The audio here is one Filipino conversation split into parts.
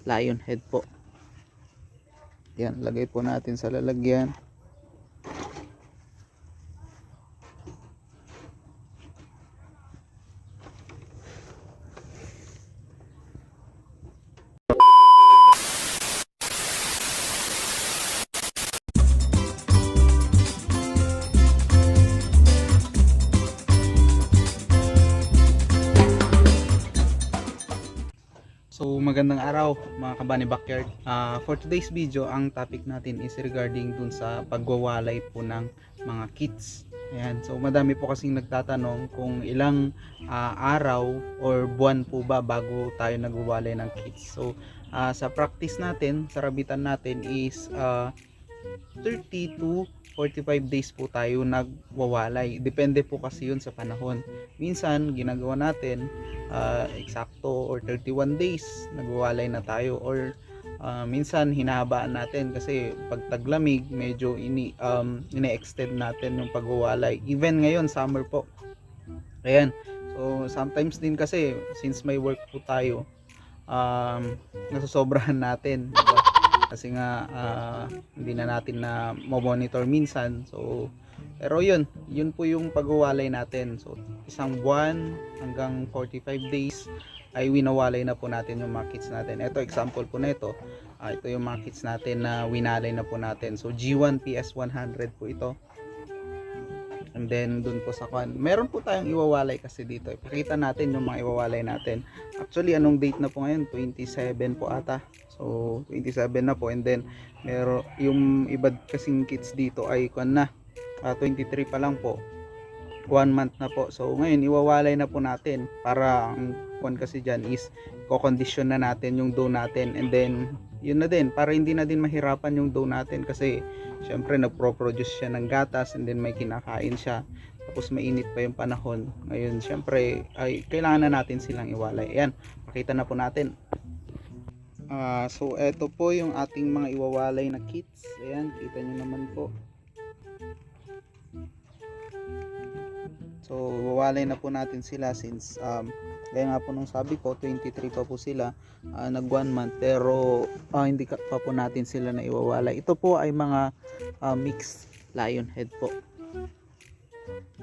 lion head po. Yan, lagay po natin sa lalagyan. So magandang araw mga kabani backyard. For today's video, ang topic natin is regarding dun sa pagwawalay po ng mga kits. Ayan, so madami po kasing nagtatanong kung ilang araw or buwan po ba bago tayo nagwawalay ng kits. So sa practice natin, sa rabitan natin is 30 to 45 days po tayo nagwawalay. Depende po kasi yun sa panahon. Minsan ginagawa natin eksakto or 31 days nagwawalay na tayo, or minsan hinahabaan natin kasi pag taglamig medyo ine-extend natin yung pagwawalay. Even ngayon summer po. Ayan. So sometimes din kasi since may work po tayo, nasosobrahan natin, diba? Kasi nga hindi na natin na monitor minsan. So pero yun po yung pagwawalay natin. So isang buwan hanggang 45 days ay winawalay na po natin yung mga kits natin. Ito example po na ito. Ito yung mga kits natin na winalay na po natin. So G1 PS100 po ito. And then dun po sa kwan, meron po tayong iwawalay kasi dito. Ipakita natin yung mga iwawalay natin. Actually anong date na po ngayon? 27 po ata. So 27 na po. And then meron yung iba kasing kits dito ay kwan na 23 pa lang po. 1 month na po. So ngayon iwawalay na po natin. Para ang kwan kasi dyan is ko-condition na natin yung dough natin. And then yun na din, para hindi na din mahirapan yung dough natin kasi syempre nagpro-produce siya ng gatas and then may kinakain siya, tapos mainit pa yung panahon. Ngayon syempre ay kailangan na natin silang iwalay. Ayan, pakita na po natin. So eto po yung ating mga iwawalay na kits. Ayan, kita nyo naman po. So iwawalay na po natin sila since gaya nga po nung sabi ko 23 pa po sila, nag 1 month, pero hindi pa po natin sila na iwawalay. Ito po ay mga mixed lion head po.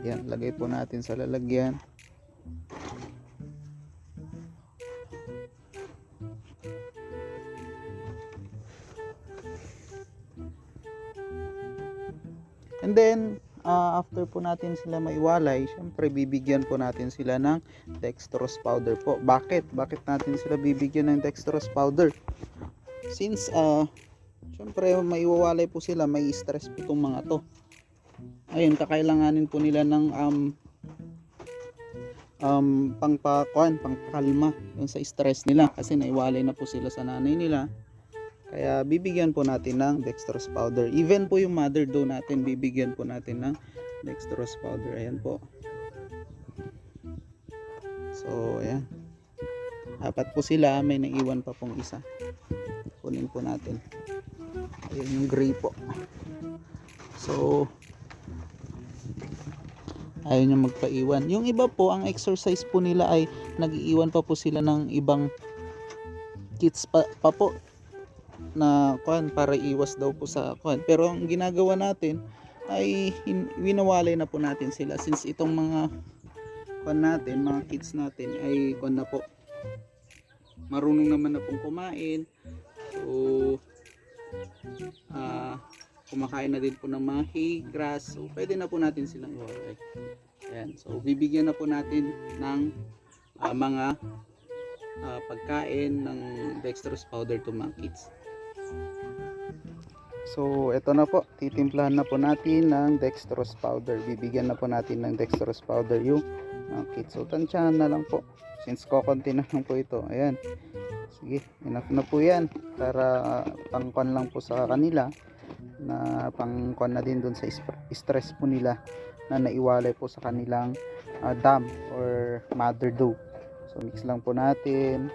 Yan, lagay po natin sa lalagyan. And then after po natin sila maiwalay, syempre bibigyan po natin sila ng dextrose powder po. Bakit natin sila bibigyan ng dextrose powder? Since syempre maiwawalay po sila, may stress po itong mga to. Ayun, kakailanganin po nila ng pangpakalma yung sa stress nila kasi naiwalay na po sila sa nanay nila. Kaya bibigyan po natin ng dextrose powder. Even po yung mother dough natin, bibigyan po natin ng dextrose powder. Ayan po. So ayan, apat po sila, may naiwan pa pong isa. Kunin po natin. Ayan yung gray po. So ayaw niya magpaiwan. Yung iba po, ang exercise po nila ay nag-iiwan pa po sila ng ibang kits pa po na kuan para iwas daw po sa kuan. Pero ang ginagawa natin ay winawalay na po natin sila since itong mga kuan natin, mga kids natin ay kuan na po, marunong naman na pong kumain. So kumakain na din po ng mga hay, grass. So pwede na po natin silang iwalay. Ayan. So bibigyan na po natin ng mga pagkain ng dextrose powder to mga kids. So ito na po, titimplahan na po natin ng dextrose powder. Bibigyan na po natin ng dextrose powder yung kids. So tansyahan na lang po since kokonti na lang po ito. Ayan, sige, enough na po yan para pangkon lang po sa kanila, na pangkon na din dun sa stress po nila na naiwalay po sa kanilang dam or mother dough. So mix lang po natin,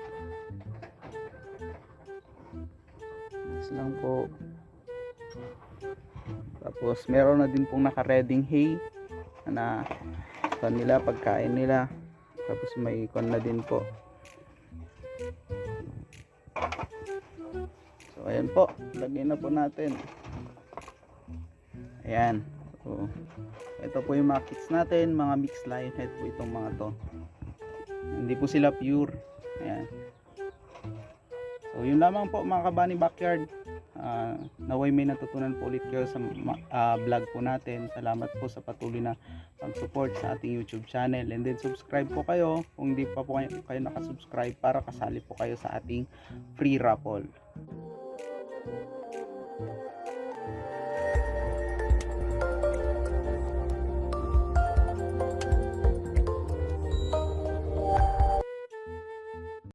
mix lang po. Tapos meron na din pong naka-reading hay na nila, pagkain nila. Tapos may ikon na din po. So ayan po, lagay na po natin. Ayan. So ito po yung mga kits natin, mga mixed lionhead po itong mga to. Hindi po sila pure. Ayan. So yun lamang po mga kabani backyard. Naway may natutunan po ulit kayo sa vlog po natin. Salamat po sa patuloy na pag-support sa ating YouTube channel, and then subscribe po kayo kung hindi pa po kayo nakasubscribe para kasali po kayo sa ating free raffle.